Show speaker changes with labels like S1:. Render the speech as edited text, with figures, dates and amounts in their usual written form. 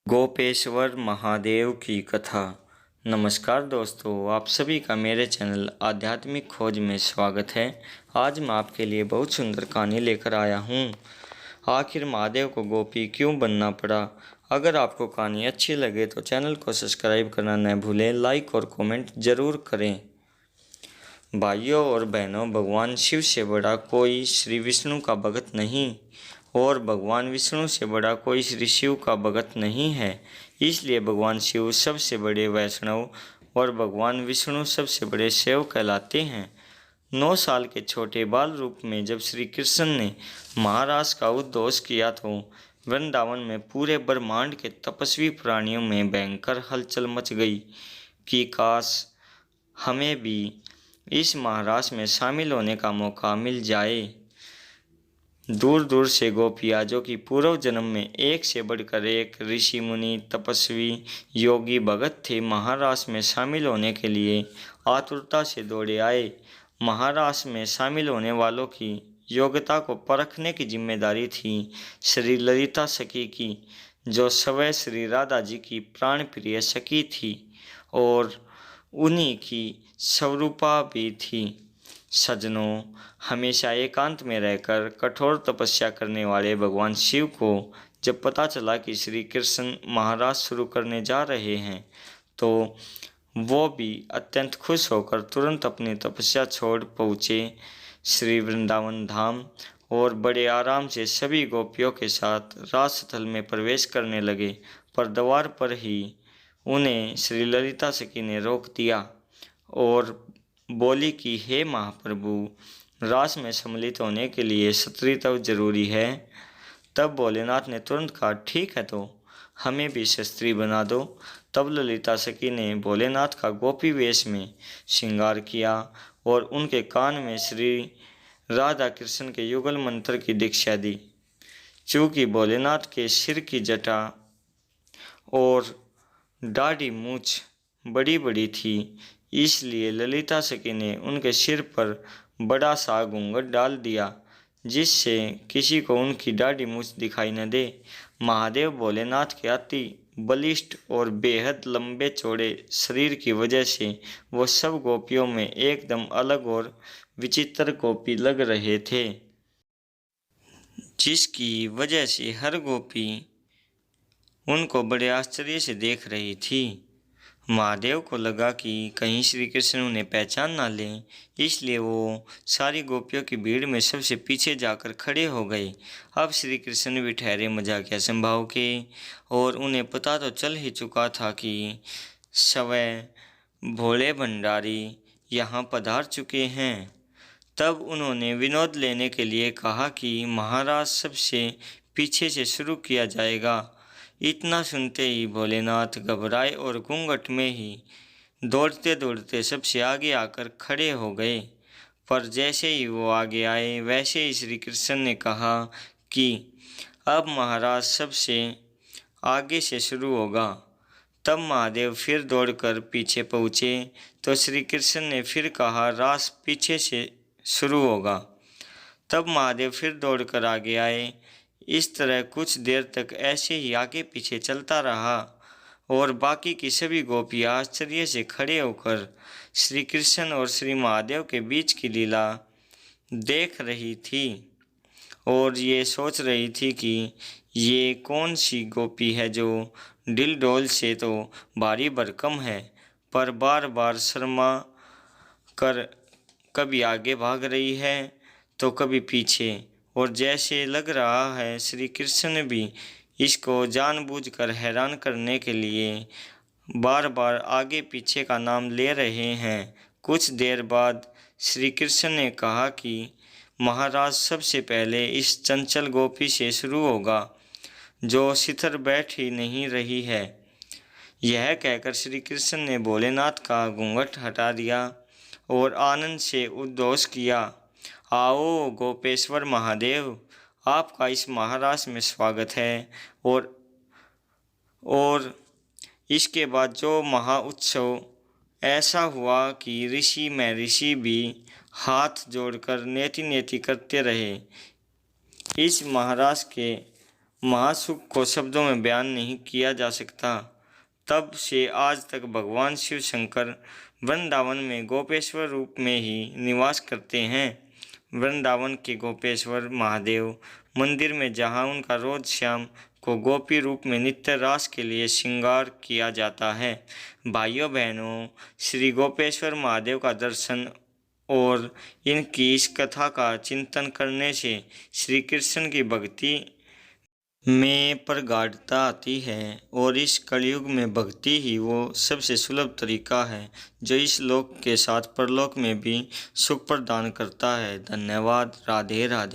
S1: गोपेश्वर महादेव की कथा। नमस्कार दोस्तों, आप सभी का मेरे चैनल आध्यात्मिक खोज में स्वागत है। आज मैं आपके लिए बहुत सुंदर कहानी लेकर आया हूँ। आखिर महादेव को गोपी क्यों बनना पड़ा। अगर आपको कहानी अच्छी लगे तो चैनल को सब्सक्राइब करना न भूलें, लाइक और कमेंट ज़रूर करें। भाइयों और बहनों, भगवान शिव से बड़ा कोई श्री विष्णु का भगत नहीं और भगवान विष्णु से बड़ा कोई श्री शिव का भगत नहीं है। इसलिए भगवान शिव सबसे बड़े वैष्णव और भगवान विष्णु सबसे बड़े शैव कहलाते हैं। 9 साल के छोटे बाल रूप में जब श्री कृष्ण ने महाराज का उद्घोष किया तो वृंदावन में पूरे ब्रह्मांड के तपस्वी प्राणियों में भयंकर हलचल मच गई कि काश हमें भी इस महाराज में शामिल होने का मौका मिल जाए। दूर दूर से गोपियाँ, जो कि पूर्व जन्म में एक से बढ़कर एक ऋषि मुनि तपस्वी योगी भगत थे, महाराज में शामिल होने के लिए आतुरता से दौड़े आए। महाराज में शामिल होने वालों की योग्यता को परखने की जिम्मेदारी थी श्री ललिता सखी की, जो स्वयं श्री राधा जी की प्राण प्रिय सखी थी और उन्हीं की स्वरूपा भी थी। सज्जनों, हमेशा एकांत में रहकर कठोर तपस्या करने वाले भगवान शिव को जब पता चला कि श्री कृष्ण महाराज शुरू करने जा रहे हैं तो वो भी अत्यंत खुश होकर तुरंत अपनी तपस्या छोड़ पहुँचे श्री वृंदावन धाम और बड़े आराम से सभी गोपियों के साथ राजस्थल में प्रवेश करने लगे। पर द्वार पर ही उन्हें श्री ललिता सखी ने रोक दिया और बोली कि हे महाप्रभु, रास में सम्मिलित होने के लिए क्षत्रियत्व जरूरी है। तब भोलेनाथ ने तुरंत कहा, ठीक है तो हमें भी क्षत्रिय बना दो। तब ललिता सखी ने भोलेनाथ का गोपी वेश में श्रृंगार किया और उनके कान में श्री राधा कृष्ण के युगल मंत्र की दीक्षा दी। चूँकि भोलेनाथ के सिर की जटा और दाढ़ी मूछ बड़ी बड़ी थी, इसलिए ललिता सखी ने उनके सिर पर बड़ा सा घूंघट डाल दिया जिससे किसी को उनकी दाढ़ी मूछ दिखाई न दे। महादेव भोलेनाथ के अति बलिष्ठ और बेहद लंबे चौड़े शरीर की वजह से वो सब गोपियों में एकदम अलग और विचित्र गोपी लग रहे थे, जिसकी वजह से हर गोपी उनको बड़े आश्चर्य से देख रही थी। महादेव को लगा कि कहीं श्री कृष्ण उन्हें पहचान ना लें, इसलिए वो सारी गोपियों की भीड़ में सबसे पीछे जाकर खड़े हो गए। अब श्री कृष्ण भी ठहरे मजाकिया स्वभाव के और उन्हें पता तो चल ही चुका था कि स्वयं भोले भंडारी यहाँ पधार चुके हैं। तब उन्होंने विनोद लेने के लिए कहा कि महाराज सबसे पीछे से शुरू किया जाएगा। इतना सुनते ही भोलेनाथ घबराए और घूंघट में ही दौड़ते दौड़ते सबसे आगे आकर खड़े हो गए। पर जैसे ही वो आगे आए वैसे ही श्री कृष्ण ने कहा कि अब महाराज सबसे आगे से शुरू होगा। तब महादेव फिर दौड़कर पीछे पहुँचे तो श्री कृष्ण ने फिर कहा, रास पीछे से शुरू होगा। तब महादेव फिर दौड़कर आगे आए। इस तरह कुछ देर तक ऐसे ही आगे पीछे चलता रहा और बाकी की सभी गोपियाँ आश्चर्य से खड़े होकर श्री कृष्ण और श्री महादेव के बीच की लीला देख रही थी और ये सोच रही थी कि ये कौन सी गोपी है जो दिल डोल से तो भारी भरकम है, पर बार बार शर्मा कर कभी आगे भाग रही है तो कभी पीछे, और जैसे लग रहा है श्री कृष्ण भी इसको जानबूझकर हैरान करने के लिए बार बार आगे पीछे का नाम ले रहे हैं। कुछ देर बाद श्री कृष्ण ने कहा कि महाराज सबसे पहले इस चंचल गोपी से शुरू होगा जो शिथिर बैठ ही नहीं रही है। यह कहकर श्री कृष्ण ने भोलेनाथ का घूंघट हटा दिया और आनंद से उद्घोष किया, आओ गोपेश्वर महादेव, आपका इस महाराज में स्वागत है। और इसके बाद जो महा उत्सव ऐसा हुआ कि ऋषि भी हाथ जोड़कर नेति नेति करते रहे। इस महाराज के महासुख को शब्दों में बयान नहीं किया जा सकता। तब से आज तक भगवान शिव शंकर वृंदावन में गोपेश्वर रूप में ही निवास करते हैं। वृंदावन के गोपेश्वर महादेव मंदिर में जहां उनका रोज शाम को गोपी रूप में नित्य रास के लिए श्रृंगार किया जाता है। भाइयों बहनों, श्री गोपेश्वर महादेव का दर्शन और इनकी इस कथा का चिंतन करने से श्री कृष्ण की भक्ति में प्रगाढ़ता आती है और इस कलयुग में भक्ति ही वो सबसे सुलभ तरीका है जो इस लोक के साथ परलोक में भी सुख प्रदान करता है। धन्यवाद। राधे राधे।